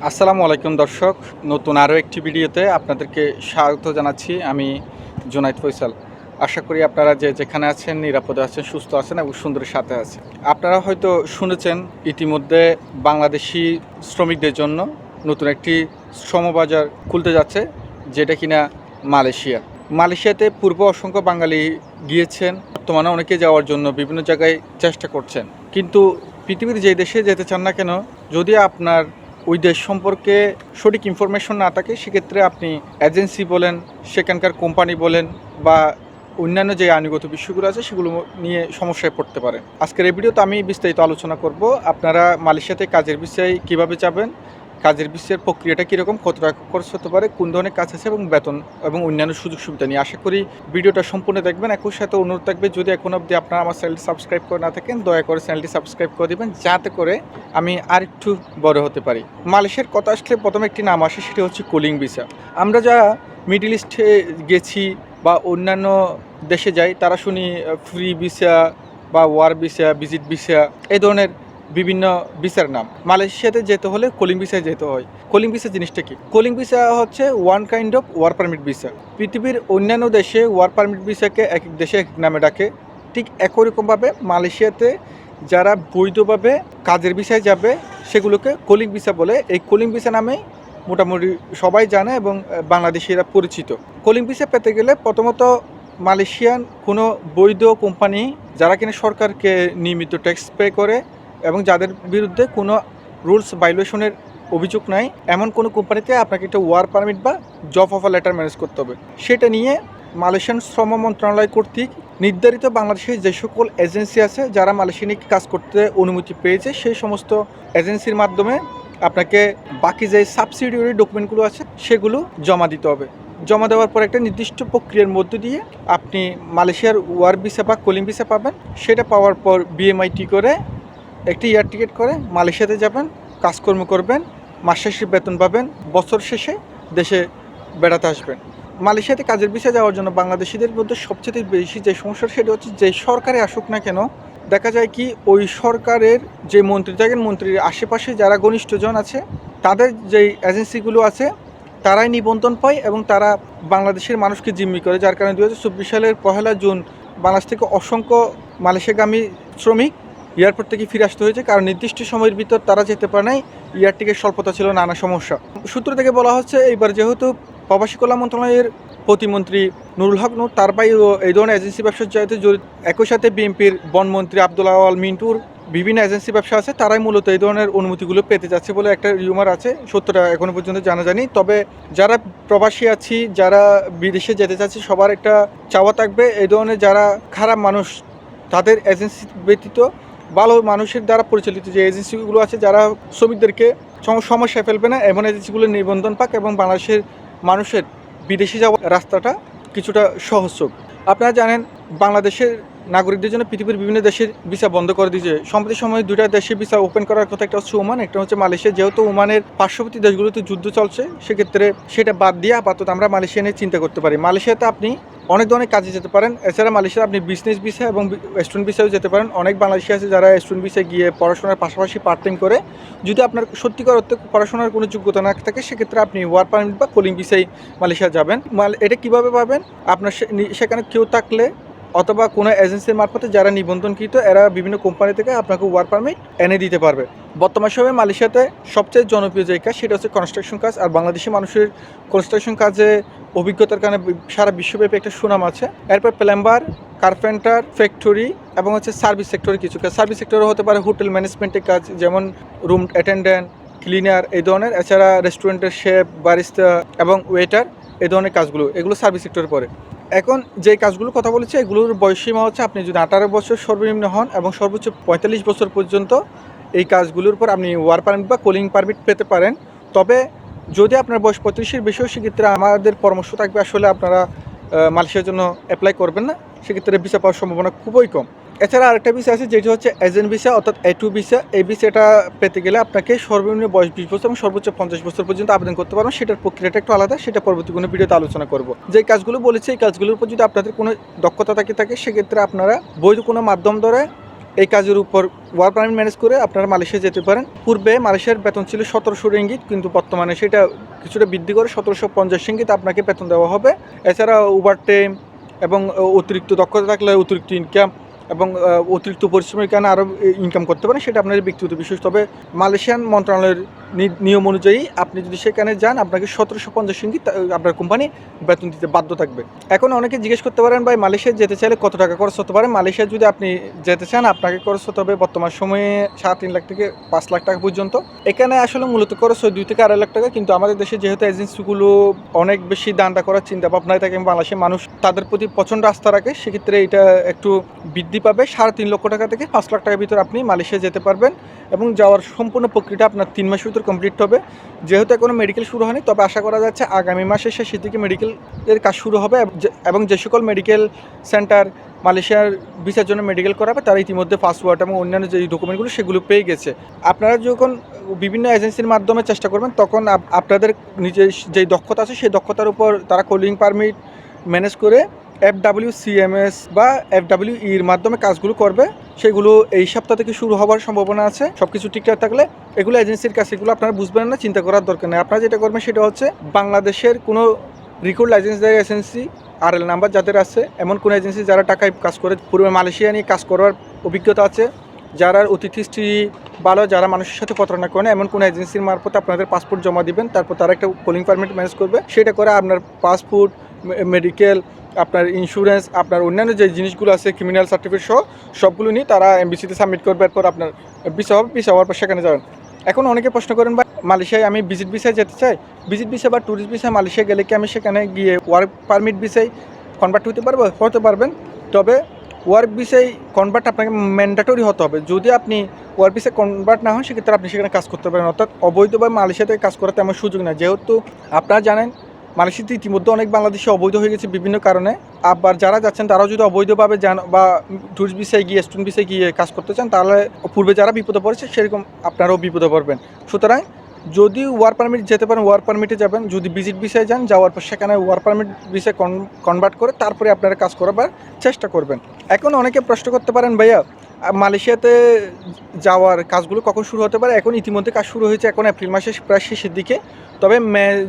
আসসালামু আলাইকুম দর্শক, নতুন আরও একটি ভিডিওতে আপনাদেরকে স্বাগত জানাচ্ছি। আমি জুনাইদ ফয়সাল। আশা করি আপনারা যে যেখানে আছেন নিরাপদে আছেন, সুস্থ আছেন এবং সুন্দরের সাথে আছেন। আপনারা হয়তো শুনেছেন ইতিমধ্যে বাংলাদেশি শ্রমিকদের জন্য নতুন একটি শ্রমবাজার খুলতে যাচ্ছে, যেটা কিনা মালয়েশিয়া। মালয়েশিয়াতে পূর্বে অসংখ্য বাঙালি গিয়েছেন, বর্তমানে অনেকে যাওয়ার জন্য বিভিন্ন জায়গায় চেষ্টা করছেন। কিন্তু পৃথিবীর যে দেশে যেতে চান না কেন, যদি আপনার ওই দেশ সম্পর্কে সঠিক ইনফরমেশন না থাকে, সেক্ষেত্রে আপনি এজেন্সি বলেন, সেখানকার কোম্পানি বলেন বা অন্যান্য যে আইনগত বিষয়গুলো আছে সেগুলো নিয়ে সমস্যায় পড়তে পারেন। আজকের এই ভিডিওতে আমি বিস্তারিত আলোচনা করব। আপনারা মালয়েশিয়াতে কাজের বিষয়ে কীভাবে যাবেন, কাজের বিষয়ের প্রক্রিয়াটা কীরকম, কত টাকা খরচ হতে পারে, কোন ধরনের কাজ আছে এবং বেতন এবং অন্যান্য সুযোগ সুবিধা নিয়ে আশা করি ভিডিওটা সম্পূর্ণ দেখবেন। একই সাথে অনুরোধ থাকবে, যদি এখন অবধি আপনারা আমার চ্যানেলটি সাবস্ক্রাইব করে না থাকেন, দয়া করে চ্যানেলটি সাবস্ক্রাইব করে দেবেন, যাতে করে আমি আরেকটু বড় হতে পারি। মালয়েশিয়ার কথা আসলে প্রথমে একটি নাম আসে, সেটি হচ্ছে কুলিং ভিসা। আমরা যারা মিডল ইস্টে গেছি বা অন্যান্য দেশে যাই, তারা শুনি ফ্রি ভিসা বা ওয়ার ভিসা, ভিজিট ভিসা, এই ধরনের বিভিন্ন ভিসার নাম। মালয়েশিয়াতে যেতে হলে কুলিং ভিসায় যেতে হয়। কুলিং ভিসা জিনিসটা কি? কুলিং ভিসা হচ্ছে one kind of war permit visa. পৃথিবীর অন্যান্য দেশে ওয়ার পারমিট ভিসাকে এক এক দেশে এক এক নামে ডাকে, ঠিক একই রকমভাবে মালয়েশিয়াতে যারা বৈধভাবে কাজের ভিসায় যাবে সেগুলোকে কুলিং ভিসা বলে। এই কুলিং ভিসা নামেই মোটামুটি সবাই জানে এবং বাংলাদেশিরা পরিচিত। কুলিং ভিসা পেতে গেলে প্রথমত মালয়েশিয়ান কোনো বৈধ কোম্পানি, যারা কিনা সরকারকে নিয়মিত ট্যাক্স পে করে এবং যাদের বিরুদ্ধে কোনো রুলস ভায়োলেশনের অভিযোগ নাই, এমন কোনো কোম্পানিতে আপনাকে একটা ওয়ার পারমিট বা জব অফার লেটার ম্যানেজ করতে হবে। সেটা নিয়ে মালয়েশিয়ান শ্রম মন্ত্রণালয় কর্তৃক নির্ধারিত বাংলাদেশের যে সকল এজেন্সি আছে, যারা মালয়েশিয়ানে কাজ করতে অনুমতি পেয়েছে, সেই সমস্ত এজেন্সির মাধ্যমে আপনাকে বাকি যে সাবসিডিয়ারি ডকুমেন্টগুলো আছে সেগুলো জমা দিতে হবে। জমা দেওয়ার পর একটা নির্দিষ্ট প্রক্রিয়ার মধ্য দিয়ে আপনি মালয়েশিয়ার ওয়ার ভিসা বা কুলিং ভিসা পাবেন। সেটা পাওয়ার পর বিএমআইটি করে একটি এয়ার টিকিট করে মালয়েশিয়াতে যাবেন, কাজকর্ম করবেন, মাস শেষে বেতন পাবেন, বছর শেষে দেশে বেড়াতে আসবেন। মালয়েশিয়াতে কাজের ভিসা যাওয়ার জন্য বাংলাদেশিদের মধ্যে সবচেয়ে বেশি যে সমস্যা, সেটা হচ্ছে যে সরকারে আসুক না কেন, দেখা যায় কি ওই সরকারের যে মন্ত্রী থাকেন, মন্ত্রীর আশেপাশে যারা ঘনিষ্ঠজন আছে, তাদের যেই এজেন্সিগুলো আছে তারাই নিবন্ধন পায় এবং তারা বাংলাদেশের মানুষকে জিম্মি করে। যার কারণে 2024 সালের 1 জুন বাংলাদেশ থেকে অসংখ্য মালয়েশিয়াগামী শ্রমিক এয়ারপোর্ট থেকে ফিরে আসতে হয়েছে, কারণ নির্দিষ্ট সময়ের ভিতর তারা যেতে পারে নাই। এয়ার টিকিট স্বল্পতা ছিল, নানা সমস্যা। সূত্র থেকে বলা হচ্ছে, এইবার যেহেতু প্রবাসী কল্যাণ মন্ত্রণালয়ের প্রতিমন্ত্রী নুরুল হক নূর, তার ভাইও এই ধরনের এজেন্সি ব্যবসার সাথে জড়িত, একই সাথে বিএনপির বনমন্ত্রী আব্দুল আওয়াল মিন্টুর বিভিন্ন এজেন্সি ব্যবসা আছে, তারাই মূলত এই ধরনের অনুমতিগুলো পেতে যাচ্ছে বলে একটা রিউমার আছে। সত্যটা এখনো পর্যন্ত জানা যায়নি। তবে যারা প্রবাসী আছি, যারা বিদেশে যেতে চাচ্ছি, সবার একটা চাওয়া থাকবে, এই ধরনের যারা খারাপ মানুষ, তাদের এজেন্সি ব্যতীত ভালো মানুষের দ্বারা পরিচালিত যে এজেন্সিগুলো আছে, যারা শ্রমিকদেরকে সমস্যায় ফেলবে না, এমন এজেন্সিগুলো নিবন্ধন পাক এবং বাংলাদেশের মানুষের বিদেশে যাওয়ার রাস্তাটা কিছুটা সহজ হোক। আপনারা জানেন, বাংলাদেশের নাগরিকদের জন্য পৃথিবীর বিভিন্ন দেশের ভিসা বন্ধ করে দিয়েছে। সম্প্রতি সময়ে দুইটা দেশের ভিসা ওপেন করার কথা, একটা হচ্ছে ওমান, একটা হচ্ছে মালয়েশিয়া। যেহেতু ওমানের পার্শ্ববর্তী দেশগুলোতে যুদ্ধ চলছে, সেক্ষেত্রে সেটা বাদ দিয়ে আপাতত আমরা মালয়েশিয়া নিয়ে চিন্তা করতে পারি। মালয়েশিয়াতে আপনি অনেক ধরনের কাজে যেতে পারেন। এছাড়া মালয়েশিয়া আপনি বিজনেস ভিসা এবং স্টুডেন্ট ভিসাও যেতে পারেন। অনেক বাংলাদেশি আছে যারা স্টুডেন্ট ভিসা গিয়ে পড়াশোনার পাশাপাশি পার্ট টাইম করে। যদি আপনার সত্যিকার অর্থে পড়াশোনার কোনো যোগ্যতা না থাকে, সেক্ষেত্রে আপনি ওয়ার পারমিট বা কুলিং ভিসায় মালয়েশিয়া যাবেন। এটা কীভাবে পাবেন? আপনার সেখানে কেউ থাকলে অথবা কোনো এজেন্সির মারফতে যারা নিবন্ধনকৃত, এরা বিভিন্ন কোম্পানি থেকে আপনাকে ওয়ার পারমিট এনে দিতে পারবে। বর্তমান সময়ে মালয়েশিয়াতে সবচেয়ে জনপ্রিয় যে কাজ, সেটা হচ্ছে কনস্ট্রাকশন কাজ। আর বাংলাদেশি মানুষের কনস্ট্রাকশন কাজে অভিজ্ঞতার কারণে সারা বিশ্বব্যাপী একটা সুনাম আছে। এরপর প্লাম্বার, কার্পেন্টার, ফ্যাক্টরি এবং হচ্ছে সার্ভিস সেক্টরে কিছু কাজ। সার্ভিস সেক্টরে হতে পারে হোটেল ম্যানেজমেন্টের কাজ, যেমন রুম অ্যাটেন্ডেন্ট, ক্লিনার, এই ধরনের। এছাড়া রেস্টুরেন্টের শেফ, বারিস্তা এবং ওয়েটার, এই ধরনের কাজগুলো, এগুলো সার্ভিস সেক্টরে পড়ে। এখন যে কাজগুলোর কথা বলেছি, এগুলোর বয়সসীমা হচ্ছে আপনি যদি 18 বছর সর্বনিম্ন হন এবং সর্বোচ্চ 45 বছর পর্যন্ত এই কাজগুলোর উপর আপনি ওয়ার পারমিট বা কুলিং পারমিট পেতে পারেন। তবে যদি আপনার বয়স 35-এর বেশি হয়, সেক্ষেত্রে আমাদের পরামর্শ থাকবে আসলে আপনারা মালয়েশিয়ার জন্য অ্যাপ্লাই করবেন না। সেক্ষেত্রে ভিসা পাওয়ার সম্ভাবনা খুবই কম। এছাড়া আরেকটা ভিসা আছে, যেটি হচ্ছে এজেন্ট ভিসা, অর্থাৎ A2 ভিসা। এই ভিসাটা পেতে গেলে আপনাকে সর্বনিম্ন বয়স 20 বছর এবং সর্বোচ্চ 50 বছর পর্যন্ত আবেদন করতে পারবেন। সেটার প্রক্রিয়াটা একটু আলাদা, সেটা পরবর্তী কোনো ভিডিওতে আলোচনা করব। যে কাজগুলো বলেছি, এই কাজগুলোর উপর যদি আপনাদের কোনো দক্ষতা থাকে, সেক্ষেত্রে আপনারা বৈধ কোনো মাধ্যম ধরে এই কাজের উপর ওয়ার্ক পারমিট ম্যানেজ করে আপনারা মালয়েশিয়া যেতে পারেন। পূর্বে মালয়েশিয়ার বেতন ছিল 1700 রিঙ্গিত, কিন্তু বর্তমানে সেটা কিছুটা বৃদ্ধি করে 1750 রিঙ্গিত আপনাকে বেতন দেওয়া হবে। এছাড়া ওভারটাইম এবং অতিরিক্ত দক্ষতা থাকলে অতিরিক্ত ইনকাম এবং অতিরিক্ত পরিশ্রমের কারণে আরও ইনকাম করতে পারেন, সেটা আপনার ব্যক্তিগত বিষয়। তবে মালয়েশিয়ান মন্ত্রণালয়ের নিয়ম অনুযায়ী আপনি যদি সেখানে যান আপনাকে 1750 রিঙ্গিত আপনার কোম্পানি বেতন দিতে বাধ্য থাকবে। এখন অনেকে জিজ্ঞেস করতে পারেন ভাই মালয়েশিয়া যেতে চাইলে কত টাকা খরচ হতে পারে। মালয়েশিয়া যদি আপনি যেতে চান আপনাকে খরচ হতে হবে বর্তমান সময়ে 3.5 লাখ থেকে 5 লাখ টাকা পর্যন্ত। এখানে আসলে মূলত খরচ হয় 2 থেকে 2.5 লাখ টাকা, কিন্তু আমাদের দেশে যেহেতু এজেন্সিগুলো অনেক বেশি দান্দা করার চিন্তা ভাবনায় থাকে, বাংলাদেশের মানুষ তাদের প্রতি প্রচণ্ড আস্থা রাখে, সেক্ষেত্রে এটা একটু বৃদ্ধি পাবে। 3.5 লক্ষ টাকা থেকে 5 লাখ টাকার ভিতরে আপনি মালয়েশিয়া যেতে পারবেন এবং যাওয়ার সম্পূর্ণ প্রক্রিয়াটা আপনার 3 মাসের ভিতর কমপ্লিট হবে। যেহেতু এখনো মেডিকেল শুরু হয়নি, তবে আশা করা যাচ্ছে আগামী মাসের শেষের দিকে মেডিকেলের কাজ শুরু হবে এবং যে সকল মেডিকেল সেন্টার মালয়েশিয়ার ভিসার জন্য মেডিকেল করাবে তারা ইতিমধ্যে পাসপোর্ট এবং অন্যান্য যে ডকুমেন্টগুলো সেগুলো পেয়ে গেছে। আপনারা যখন বিভিন্ন এজেন্সির মাধ্যমে চেষ্টা করবেন তখন আপনাদের নিজের যেই দক্ষতা আছে সেই দক্ষতার উপর তারা কলিং পারমিট ম্যানেজ করে FWCMS বা FWEর মাধ্যমে কাজগুলো করবে। সেগুলো এই সপ্তাহ থেকে শুরু হওয়ার সম্ভাবনা আছে। সব কিছু ঠিকঠাক থাকলে এগুলো এজেন্সির কাছে, এগুলো আপনারা বুঝবেন না, চিন্তা করার দরকার নেই। আপনারা যেটা করবেন সেটা হচ্ছে বাংলাদেশের কোনো রিকর্ড লাইসেন্সদারি এজেন্সি RL নাম্বার যাদের আছে, এমন কোনো এজেন্সি যারা টাকায় কাজ করে, পূর্বে মালয়েশিয়া নিয়ে কাজ করার অভিজ্ঞতা আছে, যারা অতিথি ভালো, যারা মানুষের সাথে প্রতারণা করে না, এমন কোনো এজেন্সির মারফত আপনাদের পাসপোর্ট জমা দিবেন। তারপর তারা একটা কলিং পারমিট ম্যানেজ করবে, সেটা করে আপনার পাসপোর্ট, মেডিকেল, আপনার ইন্স্যুরেন্স, আপনার অন্যান্য যে জিনিসগুলো আছে ক্রিমিনাল সার্টিফিকেট সহ সবগুলো নিয়ে তারা এমবিসিতে সাবমিট করবে। এরপর আপনার ভিসা হবে, ভিসা হওয়ার পর সেখানে যাবেন। এখন অনেকে প্রশ্ন করেন বা মালয়েশিয়ায় আমি ভিজিট ভিসায় যেতে চাই, ভিজিট ভিসা বা ট্যুরিস্ট ভিসায় মালয়েশিয়া গেলে কি আমি সেখানে গিয়ে ওয়ার্ক পারমিট ভিসায় কনভার্ট হতে পারবো? হতে পারবেন, তবে ওয়ার্ক ভিসায় কনভার্ট আপনাকে ম্যান্ডেটরি হতে হবে। যদি আপনি ওয়ার্ক ভিসায় কনভার্ট না হন সেক্ষেত্রে আপনি সেখানে কাজ করতে পারেন, অর্থাৎ অবৈধভাবে মালয়েশিয়াতে কাজ করাতে আমার সুযোগ না। যেহেতু আপনারা জানেন মালয়েশিয়াতে ইতিমধ্যে অনেক বাংলাদেশি অবৈধ হয়ে গেছে বিভিন্ন কারণে। আবার যারা যাচ্ছেন তারাও যদি অবৈধভাবে যান বা ট্যুরিস্ট ভিসায় গিয়ে, স্টুডেন্ট ভিসায় গিয়ে কাজ করতে চান, তাহলে পূর্বে যারা বিপদে পড়েছে সেরকম আপনারাও বিপদে পড়বেন। সুতরাং যদি ওয়ার্ক পারমিট যেতে পারেন ওয়ার্ক পারমিটে যাবেন, যদি ভিজিট ভিসায় যান যাওয়ার পর সেখানে ওয়ার্ক পারমিট ভিসায় কনভার্ট করে তারপরে আপনারা কাজ করাবার চেষ্টা করবেন। এখন অনেকে প্রশ্ন করতে পারেন ভাইয়া মালয়েশিয়াতে যাওয়ার কাজগুলো কখন শুরু হতে পারে? এখন ইতিমধ্যে কাজ শুরু হয়েছে, এখন এপ্রিল মাসের প্রায় শেষের দিকে, তবে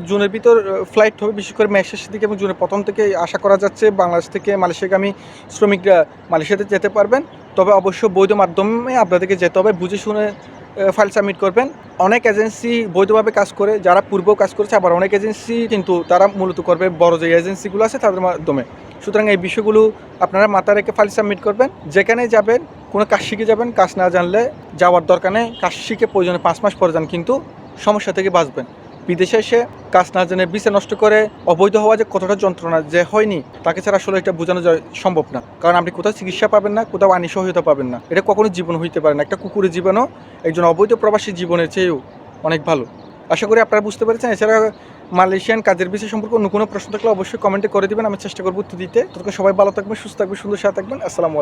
জুনের ভিতর ফ্লাইট হবে, বিশেষ করে মে শেষের দিকে এবং জুনের প্রথম থেকে আশা করা যাচ্ছে বাংলাদেশ থেকে মালয়েশিয়াগামী শ্রমিকরা মালয়েশিয়াতে যেতে পারবেন। তবে অবশ্য বৈধ মাধ্যমে আপনাদেরকে যেতে হবে, বুঝে শুনে ফাইল সাবমিট করবেন। অনেক এজেন্সি বৈধভাবে কাজ করে, যারা পূর্বেও কাজ করেছে, আবার অনেক এজেন্সি কিন্তু তারা মূলত করবে বড় যে এজেন্সিগুলো আছে তাদের মাধ্যমে। সুতরাং এই বিষয়গুলো আপনারা মাথায় রেখে ফাইল সাবমিট করবেন। যেখানে যাবেন কোনো কাজ শিখে যাবেন, কাজ না জানলে যাওয়ার দরকার নেই, কাজ শিখে প্রয়োজনে 5 মাস পরে যান, কিন্তু সমস্যা থেকে বাঁচবেন। বিদেশে এসে কাজ না জেনে ভিসা নষ্ট করে অবৈধ হওয়া যে কতটা যন্ত্রণা যে হয়নি, তাকে ছাড়া আসলে এটা বোঝানো সম্ভব না। কারণ আপনি কোথাও চিকিৎসা পাবেন না, কোথাও আইনি সহায়তা পাবেন না, এটা কখনো জীবন হইতে পারে না। একটা কুকুরের জীবনও একজন অবৈধ প্রবাসী জীবনের চেয়েও অনেক ভালো। আশা করি আপনারা বুঝতে পেরেছেন। এছাড়া মালয়েশিয়ান কাজের বিষয় সম্পর্কে অন্য কোনো প্রশ্ন থাকলে অবশ্যই কমেন্টে করে দিবেন, আমি চেষ্টা করবো উত্তর দিতে। ততক্ষণ সবাই ভালো থাকবেন, সুস্থ থাকবেন, সুন্দর সাথে থাকবেন। আসসালামু আলাইকুম।